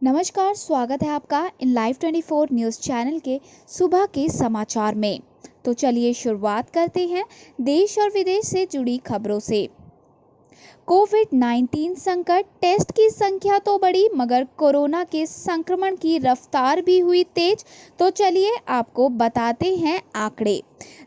नमस्कार, स्वागत है आपका इन लाइव 24 न्यूज़ चैनल के सुबह के समाचार में। तो चलिए शुरुआत करते हैं देश और विदेश से जुड़ी खबरों से। कोविड-19 संकट, टेस्ट की संख्या तो बढ़ी मगर कोरोना के संक्रमण की रफ्तार भी हुई तेज। तो चलिए आपको बताते हैं आंकड़े।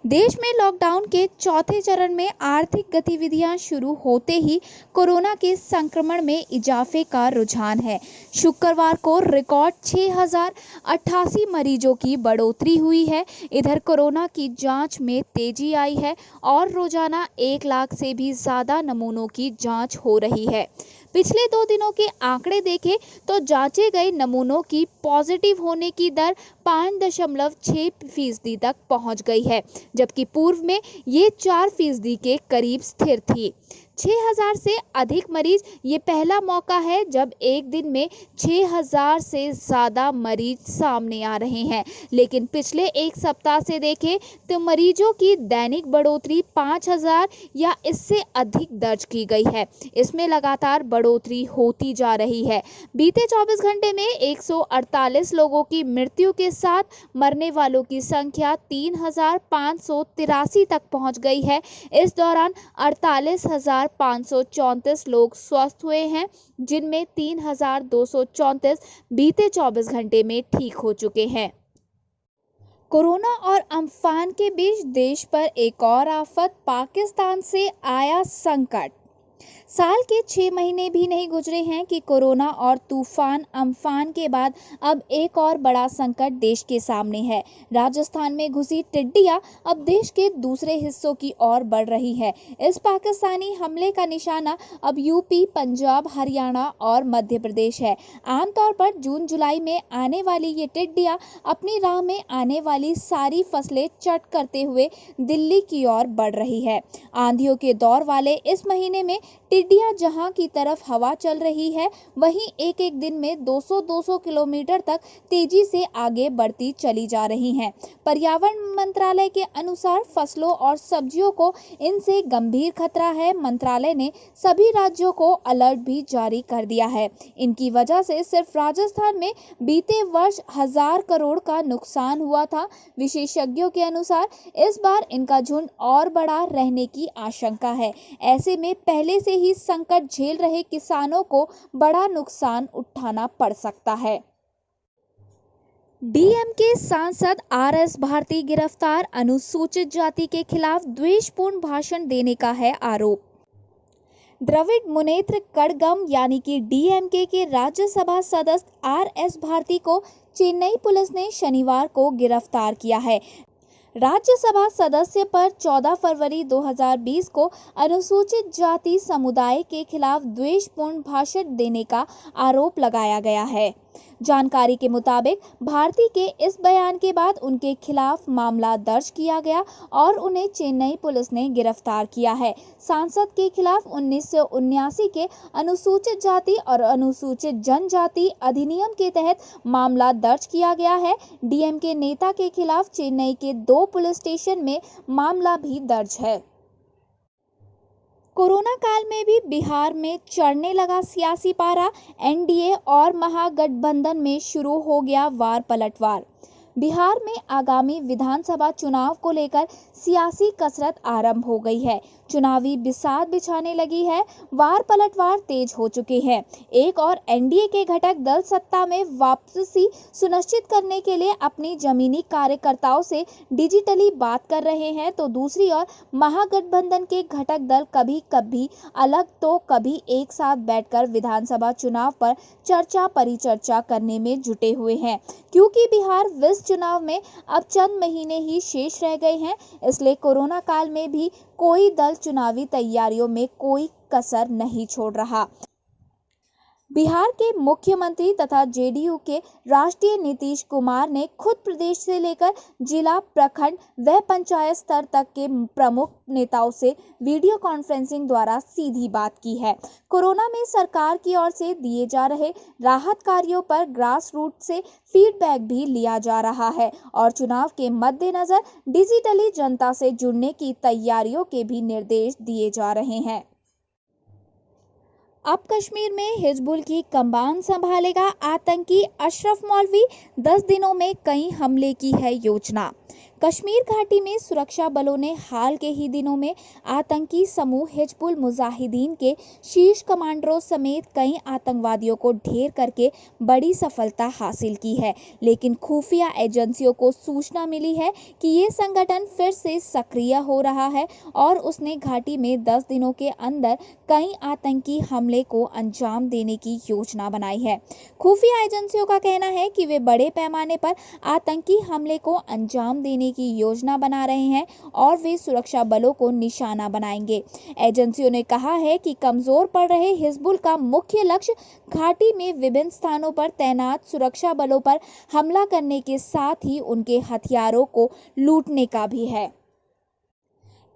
देश में लॉकडाउन के चौथे चरण में आर्थिक गतिविधियां शुरू होते ही कोरोना के संक्रमण में इजाफे का रुझान है। शुक्रवार को रिकॉर्ड 6088 मरीजों की बढ़ोतरी हुई है। इधर कोरोना की जांच में तेजी आई है और रोजाना 1 लाख से भी ज्यादा नमूनों की जांच हो रही है। पिछले 2 दिनों के आंकड़े देखें तो जांचे गए नमूनों की पॉजिटिव होने की दर 5.6% तक पहुंच गई है, जबकि पूर्व में ये 4% के करीब स्थिर थी। 6000 से अधिक मरीज, ये पहला मौका है जब एक दिन में 6000 से ज़्यादा मरीज सामने आ रहे हैं। लेकिन पिछले एक सप्ताह से देखें तो मरीजों की दैनिक बढ़ोतरी 5000 या इससे अधिक दर्ज की गई है। इसमें लगातार बढ़ोतरी होती जा रही है। बीते 24 घंटे में 148 लोगों की मृत्यु के साथ मरने वालों की संख्या 3583 तक पहुंच गई है। इस दौरान 48,534 लोग स्वस्थ हुए हैं, जिनमें 3,234 बीते 24 घंटे में ठीक हो चुके हैं। कोरोना और अम्फान के बीच देश पर एक और आफत, पाकिस्तान से आया संकट। साल के 6 महीने भी नहीं गुजरे हैं कि कोरोना और तूफान अम्फान के बाद अब एक और बड़ा संकट देश के सामने है। राजस्थान में घुसी टिड्डियां अब देश के दूसरे हिस्सों की ओर बढ़ रही है। इस पाकिस्तानी हमले का निशाना अब यूपी, पंजाब, हरियाणा और मध्य प्रदेश है। आमतौर पर जून जुलाई में आने वाली ये टिड्डियां अपनी राह में आने वाली सारी फसलें चट करते हुए दिल्ली की ओर बढ़ रही है। आंधियों के दौर वाले इस महीने में टिड्डियां जहां की तरफ हवा चल रही है, वहीं एक एक दिन में 200-200 किलोमीटर तक तेजी से आगे बढ़ती चली जा रही हैं। पर्यावरण मंत्रालय के अनुसार फसलों और सब्जियों को इनसे गंभीर खतरा है। मंत्रालय ने सभी राज्यों को अलर्ट भी जारी कर दिया है। इनकी वजह से सिर्फ राजस्थान में बीते वर्ष 1000 करोड़ का नुकसान हुआ था। विशेषज्ञों के अनुसार इस बार इनका झुंड और बड़ा रहने की आशंका है। ऐसे में पहले से ही संकट झेल रहे किसानों को बड़ा नुकसान उठाना पड़ सकता है। डीएमके सांसद आरएस भारती गिरफ्तार, अनुसूचित जाति के खिलाफ द्वेषपूर्ण भाषण देने का है आरोप। द्रविड़ मुनेत्र कड़गम यानी कि डीएमके के राज्यसभा सदस्य आरएस भारती को चेन्नई पुलिस ने शनिवार को गिरफ्तार किया है। राज्यसभा सदस्य पर 14 फरवरी 2020 को अनुसूचित जाति समुदाय के खिलाफ द्वेषपूर्ण भाषण देने का आरोप लगाया गया है। जानकारी के मुताबिक भारती के इस बयान के बाद उनके खिलाफ मामला दर्ज किया गया और उन्हें चेन्नई पुलिस ने गिरफ्तार किया है। सांसद के खिलाफ 1979 के अनुसूचित जाति और अनुसूचित जनजाति अधिनियम के तहत मामला दर्ज किया गया है। डीएमके नेता के खिलाफ चेन्नई के 2 पुलिस स्टेशन में मामला भी दर्ज है। कोरोना काल में भी बिहार में चढ़ने लगा सियासी पारा। एनडीए और महागठबंधन में शुरू हो गया वार पलटवार। बिहार में आगामी विधानसभा चुनाव को लेकर सियासी कसरत आरंभ हो गई है। चुनावी बिसात बिछाने लगी है। वार पलटवार तेज हो चुके हैं। एक और एनडीए के घटक दल सत्ता में वापसी सुनिश्चित करने के लिए अपनी जमीनी कार्यकर्ताओं से डिजिटली बात कर रहे हैं, तो दूसरी ओर महागठबंधन के घटक दल कभी कभी अलग तो कभी एक साथ बैठकर विधानसभा चुनाव पर चर्चा परिचर्चा करने में जुटे हुए हैं। क्योंकि बिहार विस चुनाव में अब चंद महीने ही शेष रह गए हैं, इसलिए कोरोना काल में भी कोई दल चुनावी तैयारियों में कोई कसर नहीं छोड़ रहा। बिहार के मुख्यमंत्री तथा जेडीयू के राष्ट्रीय नीतीश कुमार ने खुद प्रदेश से लेकर जिला, प्रखंड व पंचायत स्तर तक के प्रमुख नेताओं से वीडियो कॉन्फ्रेंसिंग द्वारा सीधी बात की है। कोरोना में सरकार की ओर से दिए जा रहे राहत कार्यों पर ग्रास रूट से फीडबैक भी लिया जा रहा है और चुनाव के मद्देनजर डिजिटली जनता से जुड़ने की तैयारियों के भी निर्देश दिए जा रहे हैं। अब कश्मीर में हिजबुल की कमान संभालेगा आतंकी अशरफ मौलवी, 10 दिनों में कई हमले की है योजना। कश्मीर घाटी में सुरक्षा बलों ने हाल के ही दिनों में आतंकी समूह हिजबुल मुजाहिदीन के शीर्ष कमांडरों समेत कई आतंकवादियों को ढेर करके बड़ी सफलता हासिल की है। लेकिन खुफिया एजेंसियों को सूचना मिली है कि ये संगठन फिर से सक्रिय हो रहा है और उसने घाटी में 10 दिनों के अंदर कई आतंकी हमले को अंजाम देने की योजना बनाई है। खुफिया एजेंसियों का कहना है कि वे बड़े पैमाने पर आतंकी हमले को अंजाम देने की योजना बना रहे हैं और वे सुरक्षा बलों को निशाना बनाएंगे। एजेंसियों ने कहा है कि कमजोर पड़ रहे हिजबुल का मुख्य लक्ष्य घाटी में विभिन्न स्थानों पर तैनात सुरक्षा बलों पर हमला करने के साथ ही उनके हथियारों को लूटने का भी है।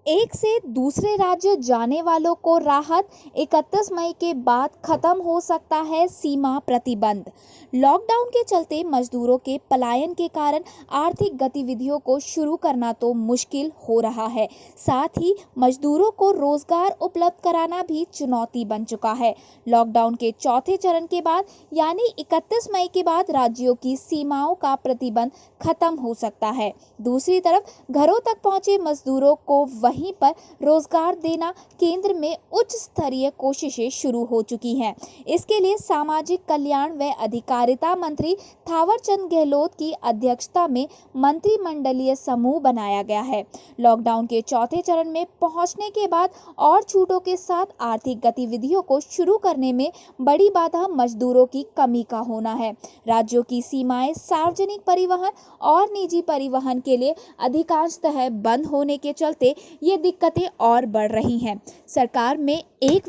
एक से दूसरे राज्य जाने वालों को राहत, 31 मई के बाद खत्म हो सकता है सीमा प्रतिबंध। लॉकडाउन के चलते मजदूरों के पलायन के कारण आर्थिक गतिविधियों को शुरू करना तो मुश्किल हो रहा है, साथ ही मजदूरों को रोजगार उपलब्ध कराना भी चुनौती बन चुका है। लॉकडाउन के चौथे चरण के बाद यानी 31 मई के बाद राज्यों की सीमाओं का प्रतिबंध खत्म हो सकता है। दूसरी तरफ घरों तक पहुंचे मजदूरों को वहीं पर रोजगार देना केंद्र में उच्च स्तरीय कोशिशें शुरू हो चुकी हैं। इसके लिए सामाजिक कल्याण व अधिकारिता मंत्री थावरचंद गहलोत की अध्यक्षता में मंत्रिमंडलीय समूह बनाया गया है। लॉकडाउन के चौथे चरण में पहुंचने के बाद और छूटों के साथ आर्थिक गतिविधियों को शुरू करने में बड़ी बाधा मजदूरों की कमी का होना है। राज्यों की सीमाएं सार्वजनिक परिवहन और निजी परिवहन के लिए अधिकांशतः बंद होने के चलते ये दिक्कतें और बढ़ रही हैं। सरकार में एक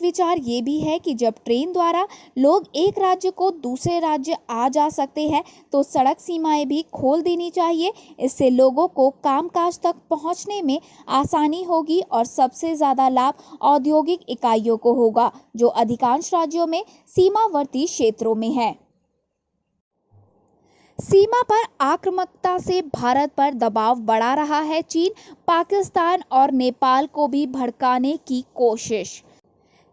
विचार ये भी है कि जब ट्रेन द्वारा लोग एक राज्य को दूसरे राज्य आ जा सकते हैं तो सड़क सीमाएं भी खोल देनी चाहिए। इससे लोगों को कामकाज तक पहुंचने में आसानी होगी और सबसे ज़्यादा लाभ औद्योगिक इकाइयों को होगा, जो अधिकांश राज्यों में सीमावर्ती क्षेत्रों में है। सीमा पर आक्रामकता से भारत पर दबाव बढ़ा रहा है चीन, पाकिस्तान और नेपाल को भी भड़काने की कोशिश।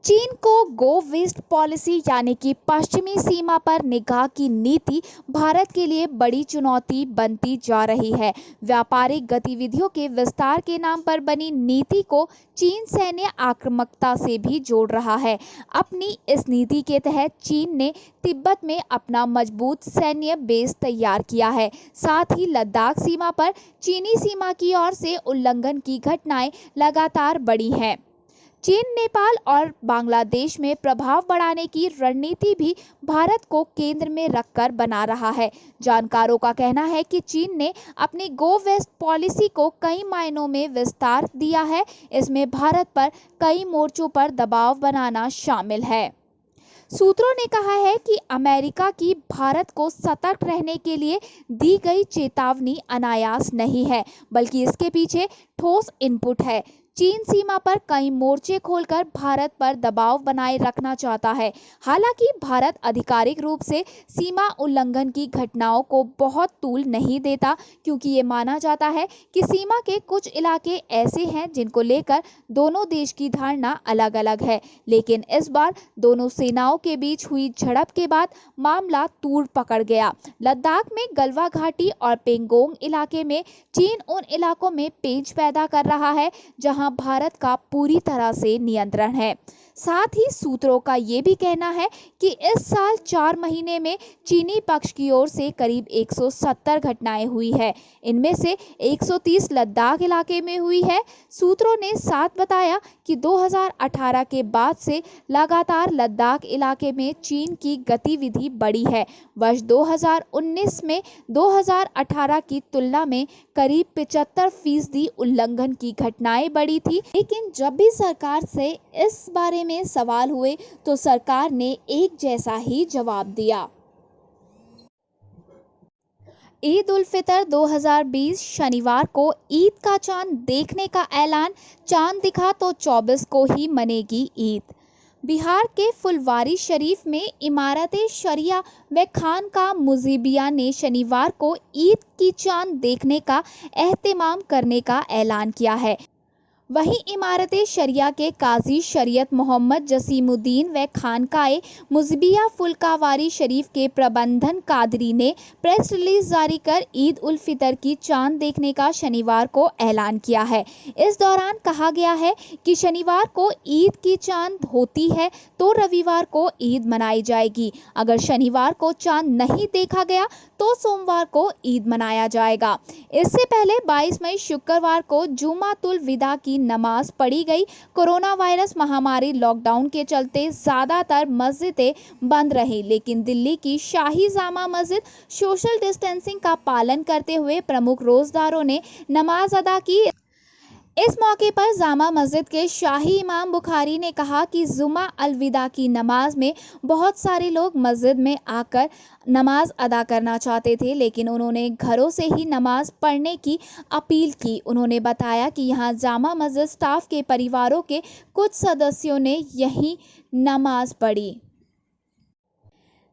चीन को गो वेस्ट पॉलिसी यानी कि पश्चिमी सीमा पर निगाह की नीति भारत के लिए बड़ी चुनौती बनती जा रही है। व्यापारिक गतिविधियों के विस्तार के नाम पर बनी नीति को चीन सैन्य आक्रामकता से भी जोड़ रहा है। अपनी इस नीति के तहत चीन ने तिब्बत में अपना मजबूत सैन्य बेस तैयार किया है। साथ ही लद्दाख सीमा पर चीनी सीमा की ओर से उल्लंघन की घटनाएं लगातार बढ़ी हैं। चीन नेपाल और बांग्लादेश में प्रभाव बढ़ाने की रणनीति भी भारत को केंद्र में रखकर बना रहा है। जानकारों का कहना है कि चीन ने अपनी गो वेस्ट पॉलिसी को कई मायनों में विस्तार दिया है। इसमें भारत पर कई मोर्चों पर दबाव बनाना शामिल है। सूत्रों ने कहा है कि अमेरिका की भारत को सतर्क रहने के लिए दी गई चेतावनी अनायास नहीं है, बल्कि इसके पीछे ठोस इनपुट है। चीन सीमा पर कई मोर्चे खोलकर भारत पर दबाव बनाए रखना चाहता है। हालांकि भारत आधिकारिक रूप से सीमा उल्लंघन की घटनाओं को बहुत तूल नहीं देता, क्योंकि ये माना जाता है कि सीमा के कुछ इलाके ऐसे हैं जिनको लेकर दोनों देश की धारणा अलग अलग है। लेकिन इस बार दोनों सेनाओं के बीच हुई झड़प के बाद मामला तूड़ पकड़ गया। लद्दाख में गलवा घाटी और पेंगोंग इलाके में चीन उन इलाकों में पेंच पैदा कर रहा है जहां भारत का पूरी तरह से नियंत्रण है। साथ ही सूत्रों का ये भी कहना है कि इस साल 4 महीने में चीनी पक्ष की ओर से करीब 170 घटनाएं हुई है। इनमें से 130 लद्दाख इलाके में हुई है। सूत्रों ने साथ बताया कि 2018 के बाद से लगातार लद्दाख इलाके में चीन की गतिविधि बढ़ी है। वर्ष 2019 में 2018 की तुलना में करीब 75% उल्लंघन की घटनाएं बढ़ी थी। लेकिन जब भी सरकार से इस बारे में सवाल हुए तो सरकार ने एक जैसा ही जवाब दिया। ईद उल फितर 2020 शनिवार को ईद का चांद देखने का ऐलान। चांद दिखा तो 24 को ही मनेगी ईद। बिहार के फुलवारी शरीफ में इमारत-ए शरिया व खानका मुजीबिया ने शनिवार को ईद की चांद देखने का एहतिमाम करने का ऐलान किया है। वहीं इमारते शरिया के काजी शरीयत मोहम्मद जसीमुद्दीन व खानकाए मुजबिया फुलकावारी शरीफ के प्रबंधन कादरी ने प्रेस रिलीज जारी कर ईद उल फितर की चांद देखने का शनिवार को ऐलान किया है। इस दौरान कहा गया है कि शनिवार को ईद की चांद होती है तो रविवार को ईद मनाई जाएगी। अगर शनिवार को चांद नहीं देखा गया तो सोमवार को ईद मनाया जाएगा। इससे पहले 22 मई शुक्रवार को जुमातुल विदा की नमाज पढ़ी गई। कोरोना वायरस महामारी लॉकडाउन के चलते ज्यादातर मस्जिदें बंद रही, लेकिन दिल्ली की शाही जामा मस्जिद सोशल डिस्टेंसिंग का पालन करते हुए प्रमुख रोजेदारों ने नमाज अदा की। इस मौके पर जामा मस्जिद के शाही इमाम बुखारी ने कहा कि जुमा अलविदा की नमाज में बहुत सारे लोग मस्जिद में आकर नमाज अदा करना चाहते थे, लेकिन उन्होंने घरों से ही नमाज पढ़ने की अपील की। उन्होंने बताया कि यहां जामा मस्जिद स्टाफ के परिवारों के कुछ सदस्यों ने यही नमाज पढ़ी।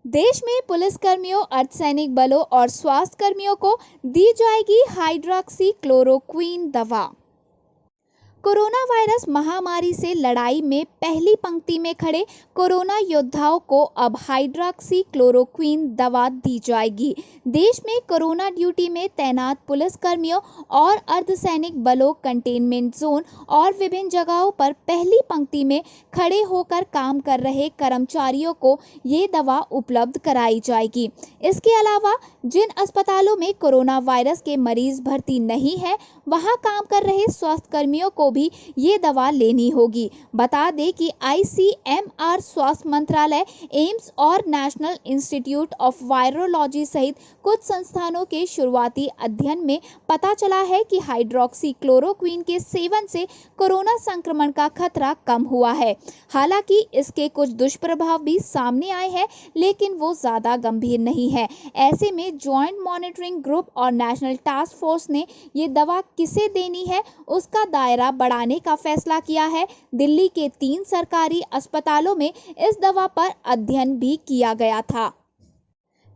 देश में पुलिसकर्मियों, अर्धसैनिक बलों और स्वास्थ्य कर्मियों को दी जाएगी हाइड्रोक्सी क्लोरोक्वीन दवा। कोरोना वायरस महामारी से लड़ाई में पहली पंक्ति में खड़े कोरोना योद्धाओं को अब हाइड्रोक्सी क्लोरोक्वीन दवा दी जाएगी। देश में कोरोना ड्यूटी में तैनात पुलिसकर्मियों और अर्धसैनिक बलों, कंटेनमेंट जोन और विभिन्न जगहों पर पहली पंक्ति में खड़े होकर काम कर रहे कर्मचारियों को ये दवा उपलब्ध कराई जाएगी। इसके अलावा जिन अस्पतालों में कोरोना वायरस के मरीज भर्ती नहीं है, वहां काम कर रहे स्वास्थ्य कर्मियों को भी ये दवा लेनी होगी। बता दें कि ICMR, स्वास्थ्य मंत्रालय, एम्स और नेशनल इंस्टीट्यूट ऑफ वायरोलॉजी सहित कुछ संस्थानों के शुरुआती अध्ययन में पता चला है कि हाइड्रोक्सी क्लोरोक्वीन के सेवन से कोरोना संक्रमण का खतरा कम हुआ है। हालांकि इसके कुछ दुष्प्रभाव भी सामने आए हैं, लेकिन वो ज्यादा गंभीर नहीं है। ऐसे में ज्वाइंट मॉनिटरिंग ग्रुप और नेशनल टास्क फोर्स ने ये दवा किसे देनी है उसका दायरा बढ़ाने का फैसला किया है। दिल्ली के 3 सरकारी अस्पतालों में इस दवा पर अध्ययन भी किया गया था।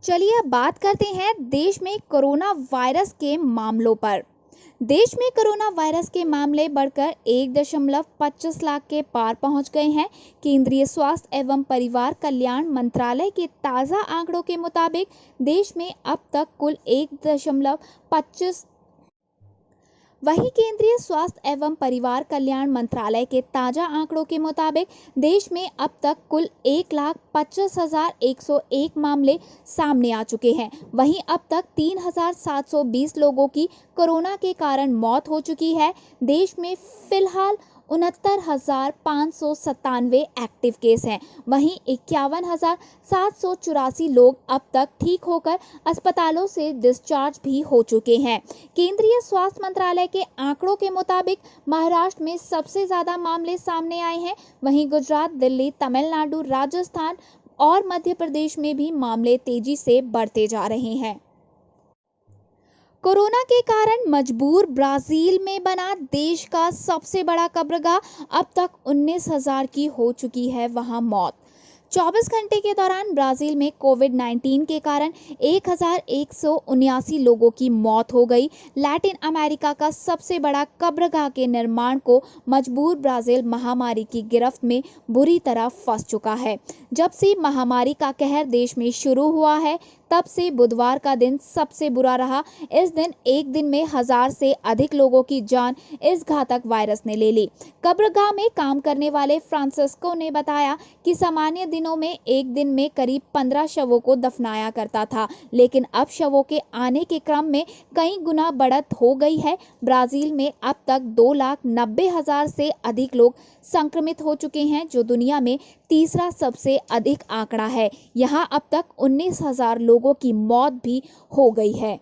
चलिए अब बात करते हैं देश में कोरोना वायरस के मामलों पर। देश में कोरोना वायरस के मामले बढ़कर 1.25 लाख के पार पहुंच गए हैं। केंद्रीय स्वास्थ्य एवं परिवार कल्याण मंत्रालय के ताज़ा आंकड़ों के मुताबिक देश में अब तक कुल 1.25 वहीं केंद्रीय स्वास्थ्य एवं परिवार कल्याण मंत्रालय के ताजा आंकड़ों के मुताबिक देश में अब तक कुल 1,25,101 मामले सामने आ चुके हैं। वहीं अब तक 3,720 लोगों की कोरोना के कारण मौत हो चुकी है। देश में फिलहाल 69,597 एक्टिव केस हैं। वहीं 51,784 लोग अब तक ठीक होकर अस्पतालों से डिस्चार्ज भी हो चुके हैं। केंद्रीय स्वास्थ्य मंत्रालय के आंकड़ों के मुताबिक महाराष्ट्र में सबसे ज्यादा मामले सामने आए हैं। वहीं गुजरात, दिल्ली, तमिलनाडु, राजस्थान और मध्य प्रदेश में भी मामले तेजी से बढ़ते जा रहे हैं। कोरोना के कारण मजबूर ब्राजील में बना देश का सबसे बड़ा कब्रगाह, अब तक 19,000 की हो चुकी है वहां मौत। 24 घंटे के दौरान ब्राजील में कोविड-19 के कारण 1,179 लोगों की मौत हो गई। लैटिन अमेरिका का सबसे बड़ा कब्रगाह के निर्माण को मजबूर ब्राजील महामारी की गिरफ्त में बुरी तरह फंस चुका है। जब से महामारी का कहर देश में शुरू हुआ है, तब से बुधवार का दिन सबसे बुरा रहा। इस दिन एक दिन में 1000 से अधिक लोगों की जान इस घातक वायरस ने ले ली। कब्रगाह में काम करने वाले फ्रांसिस्को ने बताया कि सामान्य दिनों में एक दिन में करीब 15 शवों को दफनाया करता था, लेकिन अब शवों के आने के क्रम में कई गुना बढ़त हो गई है। ब्राजील में अब तक 2,90,000 से अधिक लोग संक्रमित हो चुके हैं, जो दुनिया में तीसरा सबसे अधिक आंकड़ा है। यहां अब तक 19,000 लोगों की मौत भी हो गई है।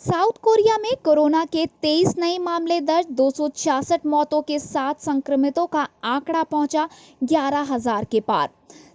साउथ कोरिया में कोरोना के 23 नए मामले दर्ज, 266 मौतों के साथ संक्रमितों का आंकड़ा पहुंचा 11,000 के पार।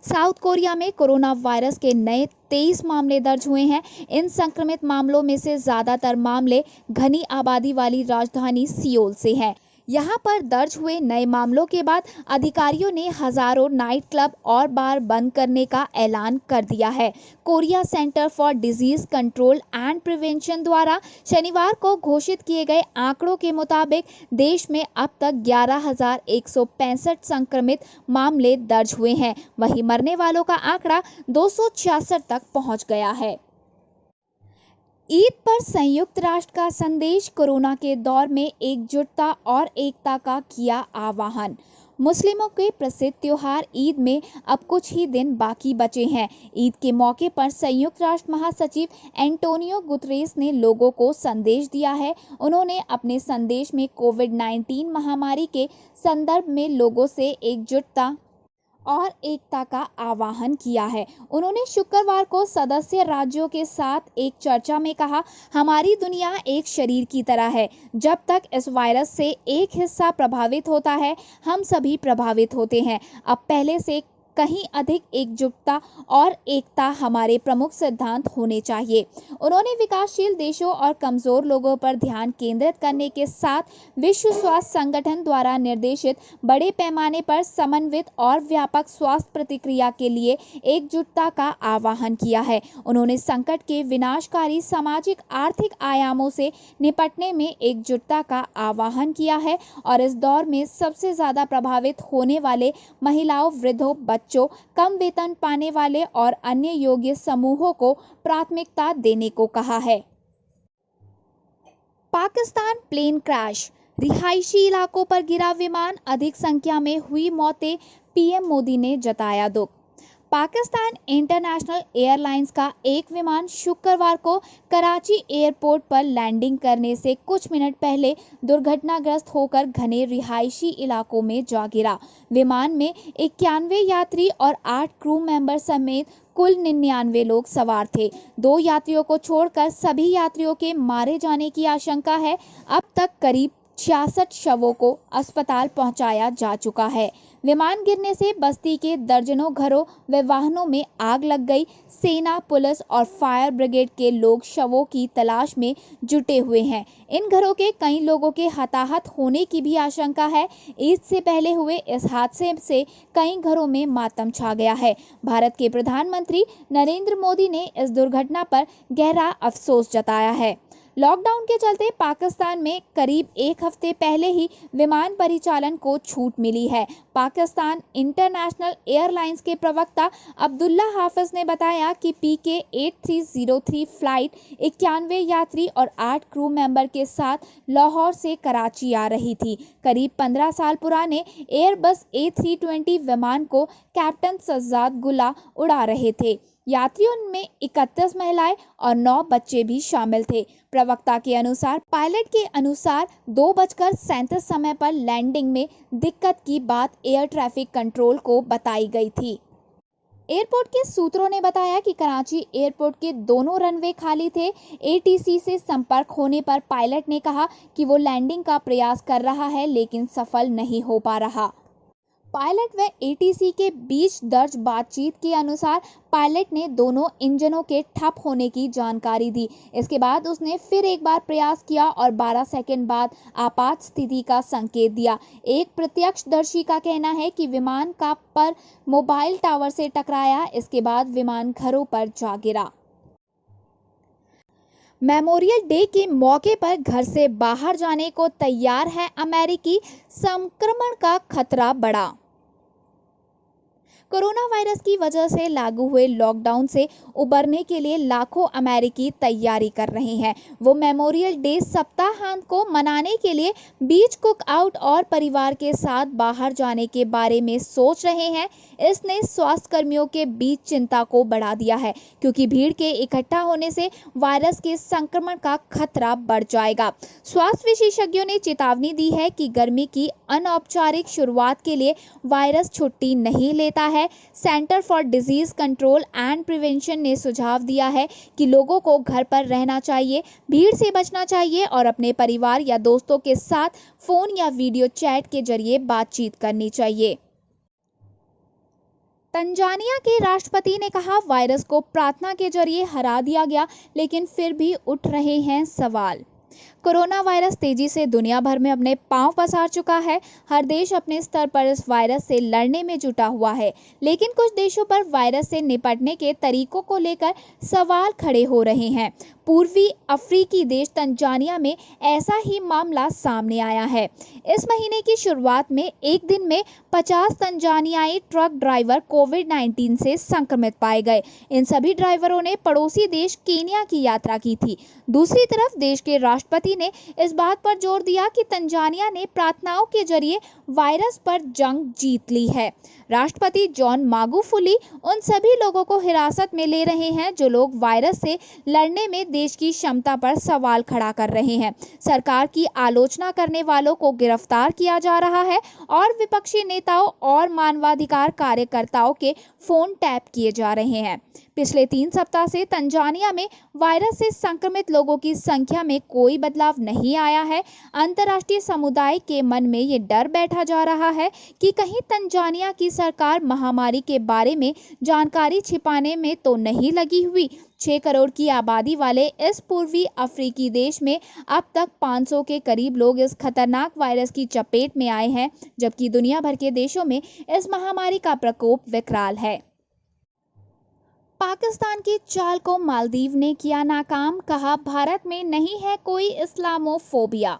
साउथ कोरिया में कोरोना वायरस के नए 23 मामले दर्ज हुए हैं। इन संक्रमित मामलों में से ज्यादातर मामले घनी आबादी वाली राजधानी सियोल से हैं। यहाँ पर दर्ज हुए नए मामलों के बाद अधिकारियों ने हजारों नाइट क्लब और बार बंद करने का ऐलान कर दिया है। Korea centre for disease control and prevention द्वारा शनिवार को घोषित किए गए आंकड़ों के मुताबिक देश में अब तक 11,165 संक्रमित मामले दर्ज हुए हैं। वहीं मरने वालों का आंकड़ा 266 तक पहुंच गया है। ईद पर संयुक्त राष्ट्र का संदेश, कोरोना के दौर में एकजुटता और एकता का किया आह्वान। मुस्लिमों के प्रसिद्ध त्योहार ईद में अब कुछ ही दिन बाकी बचे हैं। ईद के मौके पर संयुक्त राष्ट्र महासचिव एंटोनियो गुतरेस ने लोगों को संदेश दिया है। उन्होंने अपने संदेश में कोविड-19 महामारी के संदर्भ में लोगों से एकजुटता और एकता का आह्वान किया है। उन्होंने शुक्रवार को सदस्य राज्यों के साथ एक चर्चा में कहा, हमारी दुनिया एक शरीर की तरह है। जब तक इस वायरस से एक हिस्सा प्रभावित होता है, हम सभी प्रभावित होते हैं। अब पहले से कहीं अधिक एकजुटता और एकता हमारे प्रमुख सिद्धांत होने चाहिए। उन्होंने विकासशील देशों और कमजोर लोगों पर ध्यान केंद्रित करने के साथ विश्व स्वास्थ्य संगठन द्वारा निर्देशित बड़े पैमाने पर समन्वित और व्यापक स्वास्थ्य प्रतिक्रिया के लिए एकजुटता का आह्वान किया है। उन्होंने संकट के विनाशकारी सामाजिक आर्थिक आयामों से निपटने में एकजुटता का आह्वान किया है और इस दौर में सबसे ज्यादा प्रभावित होने वाले महिलाओं, वृद्धों, बच्चों, कम वेतन पाने वाले और अन्य योग्य समूहों को प्राथमिकता देने को कहा है। पाकिस्तान प्लेन क्रैश, रिहायशी इलाकों पर गिरा विमान, अधिक संख्या में हुई मौतें, पीएम मोदी ने जताया दुख। पाकिस्तान इंटरनेशनल एयरलाइंस का एक विमान शुक्रवार को कराची एयरपोर्ट पर लैंडिंग करने से कुछ मिनट पहले दुर्घटनाग्रस्त होकर घने रिहायशी इलाकों में जा गिरा। विमान में 91 यात्री और 8 क्रू मेंबर समेत कुल 99 लोग सवार थे। 2 यात्रियों को छोड़कर सभी यात्रियों के मारे जाने की आशंका है। अब तक करीब 66 शवों को अस्पताल पहुंचाया जा चुका है। विमान गिरने से बस्ती के दर्जनों घरों व वाहनों में आग लग गई। सेना, पुलिस और फायर ब्रिगेड के लोग शवों की तलाश में जुटे हुए हैं। इन घरों के कई लोगों के हताहत होने की भी आशंका है। ईद से पहले हुए इस हादसे से कई घरों में मातम छा गया है। भारत के प्रधानमंत्री नरेंद्र मोदी ने इस दुर्घटना पर गहरा अफसोस जताया है। लॉकडाउन के चलते पाकिस्तान में करीब एक हफ्ते पहले ही विमान परिचालन को छूट मिली है। पाकिस्तान इंटरनेशनल एयरलाइंस के प्रवक्ता अब्दुल्ला हाफिज ने बताया कि PK 8303 फ्लाइट 91 यात्री और 8 क्रू मेंबर के साथ लाहौर से कराची आ रही थी। करीब 15 साल पुराने एयरबस A320 विमान को कैप्टन सज्जाद गुला उड़ा रहे थे। यात्रियों में 31 महिलाएं और 9 बच्चे भी शामिल थे। प्रवक्ता के अनुसार पायलट के अनुसार 2:37 समय पर लैंडिंग में दिक्कत की बात एयर ट्रैफिक कंट्रोल को बताई गई थी। एयरपोर्ट के सूत्रों ने बताया कि कराची एयरपोर्ट के दोनों रनवे खाली थे। ATC से संपर्क होने पर पायलट ने कहा कि वो लैंडिंग का प्रयास कर रहा है लेकिन सफल नहीं हो पा रहा। पायलट व ATC के बीच दर्ज बातचीत के अनुसार पायलट ने दोनों इंजनों के ठप होने की जानकारी दी। इसके बाद उसने फिर एक बार प्रयास किया और 12 सेकंड बाद आपात स्थिति का संकेत दिया। एक प्रत्यक्षदर्शी का कहना है कि विमान का पर मोबाइल टावर से टकराया। इसके बाद विमान घरों पर जा गिरा। मेमोरियल डे के मौके पर घर से बाहर जाने को तैयार है अमेरिकी, संक्रमण का खतरा बढ़ा। कोरोना वायरस की वजह से लागू हुए लॉकडाउन से उबरने के लिए लाखों अमेरिकी तैयारी कर रहे हैं। वो मेमोरियल डे सप्ताहांत को मनाने के लिए बीच कुक आउट और परिवार के साथ बाहर जाने के बारे में सोच रहे हैं। इसने स्वास्थ्य कर्मियों के बीच चिंता को बढ़ा दिया है क्योंकि भीड़ के इकट्ठा होने से वायरस के संक्रमण का खतरा बढ़ जाएगा। स्वास्थ्य विशेषज्ञों ने चेतावनी दी है कि गर्मी की अनौपचारिक शुरुआत के लिए वायरस छुट्टी नहीं लेता है। Centre for disease control and prevention ने सुझाव दिया है कि लोगों को घर पर रहना चाहिए, भीड़ से बचना चाहिए और अपने परिवार या दोस्तों के साथ फोन या वीडियो चैट के जरिए बातचीत करनी चाहिए। तंजानिया के राष्ट्रपति ने कहा, वायरस को प्रार्थना के जरिए हरा दिया गया, लेकिन फिर भी उठ रहे हैं सवाल। कोरोना वायरस तेजी से दुनिया भर में अपने पांव पसार चुका है। हर देश अपने स्तर पर इस वायरस से लड़ने में जुटा हुआ है, लेकिन कुछ देशों पर वायरस से निपटने के तरीकों को लेकर सवाल खड़े हो रहे हैं। पूर्वी अफ्रीकी देश तंजानिया में ऐसा ही मामला सामने आया है। इस महीने की शुरुआत में एक दिन में 50 तंजानियाई ट्रक ड्राइवर कोविड-19 से संक्रमित पाए गए। इन सभी ड्राइवरों ने पड़ोसी देश केन्या की यात्रा की थी। दूसरी तरफ देश के राष्ट्रपति ने इस बात पर जोर दिया कि तंजानिया ने प्रार्थनाओं के जरिए वायरस पर जंग जीत ली है। राष्ट्रपति जॉन मागुफुली उन सभी लोगों को हिरासत में ले रहे हैं जो लोग वायरस से लड़ने में देश की क्षमता पर सवाल खड़ा कर रहे हैं। सरकार की आलोचना करने वालों को गिरफ्तार किया जा रहा है और विपक्षी नेताओं और मानवाधिकार कार्यकर्ताओं के फोन टैप किए जा रहे हैं। पिछले 3 सप्ताह से तंजानिया में वायरस से संक्रमित लोगों की संख्या में कोई बदलाव नहीं आया है। अंतर्राष्ट्रीय समुदाय के मन में ये डर बैठा जा रहा है कि कहीं तंजानिया की सरकार महामारी के बारे में जानकारी छिपाने में तो नहीं लगी हुई। 6 करोड़ की आबादी वाले इस पूर्वी अफ्रीकी देश में अब तक 500 के करीब लोग इस खतरनाक वायरस की चपेट में आए हैं, जबकि दुनिया भर के देशों में इस महामारी का प्रकोप विकराल है। पाकिस्तान की चाल को मालदीव ने किया नाकाम, कहा भारत में नहीं है कोई इस्लामोफोबिया।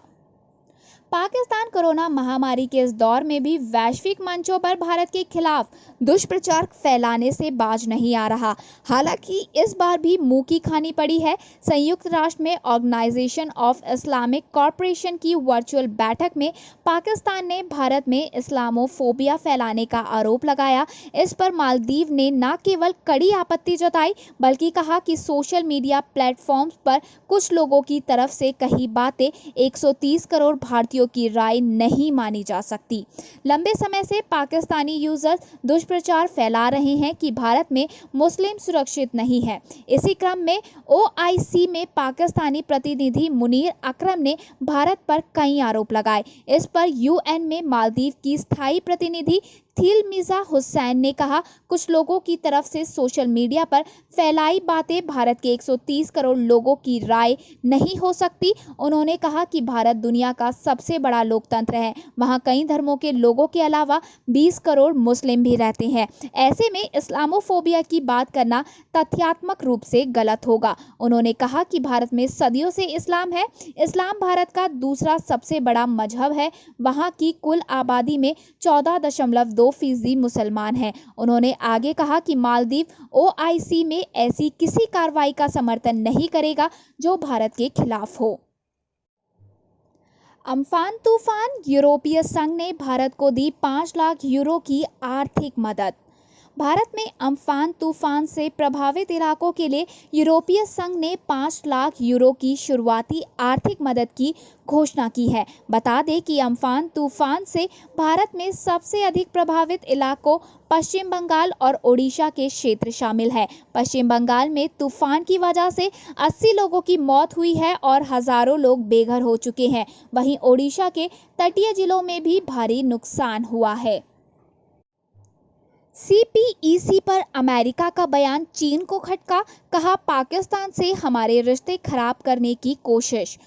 पाकिस्तान कोरोना महामारी के इस दौर में भी वैश्विक मंचों पर भारत के खिलाफ दुष्प्रचार फैलाने से बाज नहीं आ रहा। हालांकि इस बार भी मुंह की खानी पड़ी है। संयुक्त राष्ट्र में ऑर्गेनाइजेशन ऑफ इस्लामिक कॉरपोरेशन की वर्चुअल बैठक में पाकिस्तान ने भारत में इस्लामोफोबिया फैलाने का आरोप लगाया। इस पर मालदीव ने न केवल कड़ी आपत्ति जताई, बल्कि कहा कि सोशल मीडिया प्लेटफॉर्म्स पर कुछ लोगों की तरफ से कही बातें 130 करोड़ भारतीयों की राय नहीं मानी जा सकती। लंबे समय से पाकिस्तानी यूजर्स दुष्प्रचार फैला रहे हैं कि भारत में मुस्लिम सुरक्षित नहीं है। इसी क्रम में ओआईसी में पाकिस्तानी प्रतिनिधि मुनीर अकरम ने भारत पर कई आरोप लगाए। इस पर यूएन में मालदीव की स्थायी प्रतिनिधि थिलमिजा हुसैन ने कहा, कुछ लोगों की तरफ से सोशल मीडिया पर फैलाई बातें भारत के 130 करोड़ लोगों की राय नहीं हो सकती। उन्होंने कहा कि भारत दुनिया का सबसे बड़ा लोकतंत्र है, वहां कई धर्मों के लोगों के अलावा 20 करोड़ मुस्लिम भी रहते हैं। ऐसे में इस्लामोफोबिया की बात करना तथ्यात्मक रूप से गलत होगा। उन्होंने कहा कि भारत में सदियों से इस्लाम है। इस्लाम भारत का दूसरा सबसे बड़ा मजहब है। वहां की कुल आबादी में 14.2% मुसलमान हैं। उन्होंने आगे कहा कि मालदीव ओआईसी में ऐसी किसी कार्रवाई का समर्थन नहीं करेगा जो भारत के खिलाफ हो। अम्फान तूफान, यूरोपीय संघ ने भारत को दी 5 लाख यूरो की आर्थिक मदद। भारत में अम्फान तूफान से प्रभावित इलाकों के लिए यूरोपीय संघ ने 5 लाख यूरो की शुरुआती आर्थिक मदद की घोषणा की है। बता दें कि अम्फान तूफान से भारत में सबसे अधिक प्रभावित इलाकों पश्चिम बंगाल और ओडिशा के क्षेत्र शामिल है। पश्चिम बंगाल में तूफान की वजह से 80 लोगों की मौत हुई है और हजारों लोग बेघर हो चुके हैं। वहीं ओडिशा के तटीय जिलों में भी भारी नुकसान हुआ है। सीपीईसी पर अमेरिका का बयान चीन को खटका, कहा पाकिस्तान से हमारे रिश्ते खराब करने की कोशिश।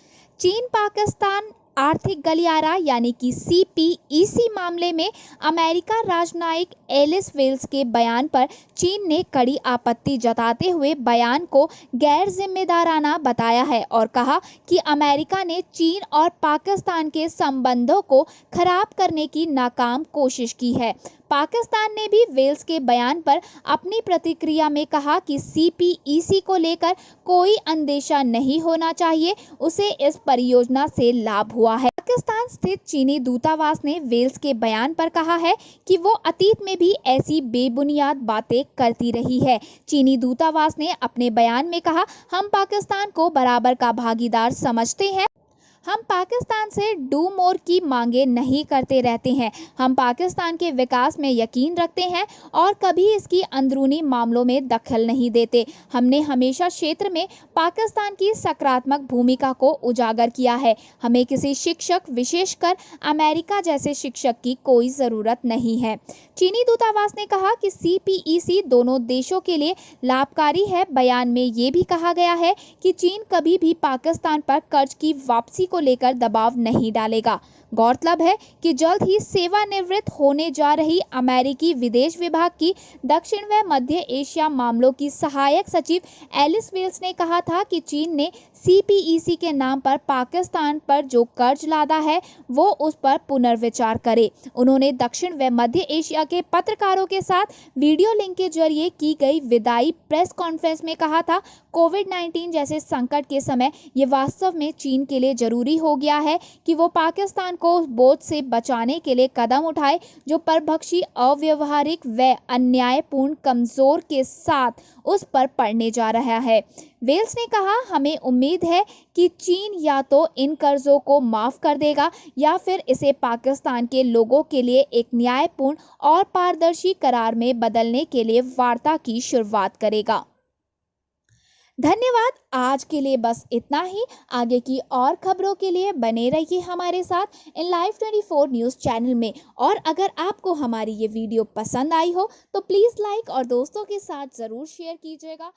चीन पाकिस्तान आर्थिक गलियारा यानी कि सीपीईसी मामले में अमेरिका राजनयिक एलिस वेल्स के बयान पर चीन ने कड़ी आपत्ति जताते हुए बयान को गैर जिम्मेदाराना बताया है और कहा कि अमेरिका ने चीन और पाकिस्तान के संबंधों को खराब करने की नाकाम कोशिश की है। पाकिस्तान ने भी वेल्स के बयान पर अपनी प्रतिक्रिया में कहा कि सीपीईसी को लेकर कोई अंदेशा नहीं होना चाहिए, उसे इस परियोजना से लाभ हुआ है। पाकिस्तान स्थित चीनी दूतावास ने वेल्स के बयान पर कहा है कि वो अतीत में भी ऐसी बेबुनियाद बातें करती रही है। चीनी दूतावास ने अपने बयान में कहा, हम पाकिस्तान को बराबर का भागीदार समझते हैं। हम पाकिस्तान से डू मोर की मांगे नहीं करते रहते हैं। हम पाकिस्तान के विकास में यकीन रखते हैं और कभी इसकी अंदरूनी मामलों में दखल नहीं देते। हमने हमेशा क्षेत्र में पाकिस्तान की सकारात्मक भूमिका को उजागर किया है। हमें किसी शिक्षक, विशेषकर अमेरिका जैसे शिक्षक की कोई जरूरत नहीं है। चीनी दूतावास ने कहा कि CPEC दोनों देशों के लिए लाभकारी है। बयान में ये भी कहा गया है कि चीन कभी भी पाकिस्तान पर कर्ज की वापसी को लेकर दबाव नहीं डालेगा। गौरतलब है कि जल्द ही सेवानिवृत्त होने जा रही अमेरिकी विदेश विभाग की दक्षिण व मध्य एशिया मामलों की सहायक सचिव एलिस वेल्स ने कहा था कि चीन ने CPEC के नाम पर पाकिस्तान पर जो कर्ज लादा है वो उस पर पुनर्विचार करे। उन्होंने दक्षिण व मध्य एशिया के पत्रकारों के साथ वीडियो लिंक के जरिए की गई विदाई प्रेस कॉन्फ्रेंस में कहा था, कोविड-19 जैसे संकट के समय ये वास्तव में चीन के लिए जरूरी हो गया है कि वो पाकिस्तान को बोझ से बचाने के लिए कदम उठाए जो परभक्षी, अव्यवहारिक व अन्यायपूर्ण कमजोर के साथ उस पर पड़ने जा रहा है। वेल्स ने कहा, हमें उम्मीद है कि चीन या तो इन कर्जों को माफ कर देगा या फिर इसे पाकिस्तान के लोगों के लिए एक न्यायपूर्ण और पारदर्शी करार में बदलने के लिए वार्ता की शुरुआत करेगा। धन्यवाद। आज के लिए बस इतना ही। आगे की और खबरों के लिए बने रहिए हमारे साथ इन लाइव 24 न्यूज़ चैनल में। और अगर आपको हमारी ये वीडियो पसंद आई हो तो प्लीज़ लाइक और दोस्तों के साथ ज़रूर शेयर कीजिएगा।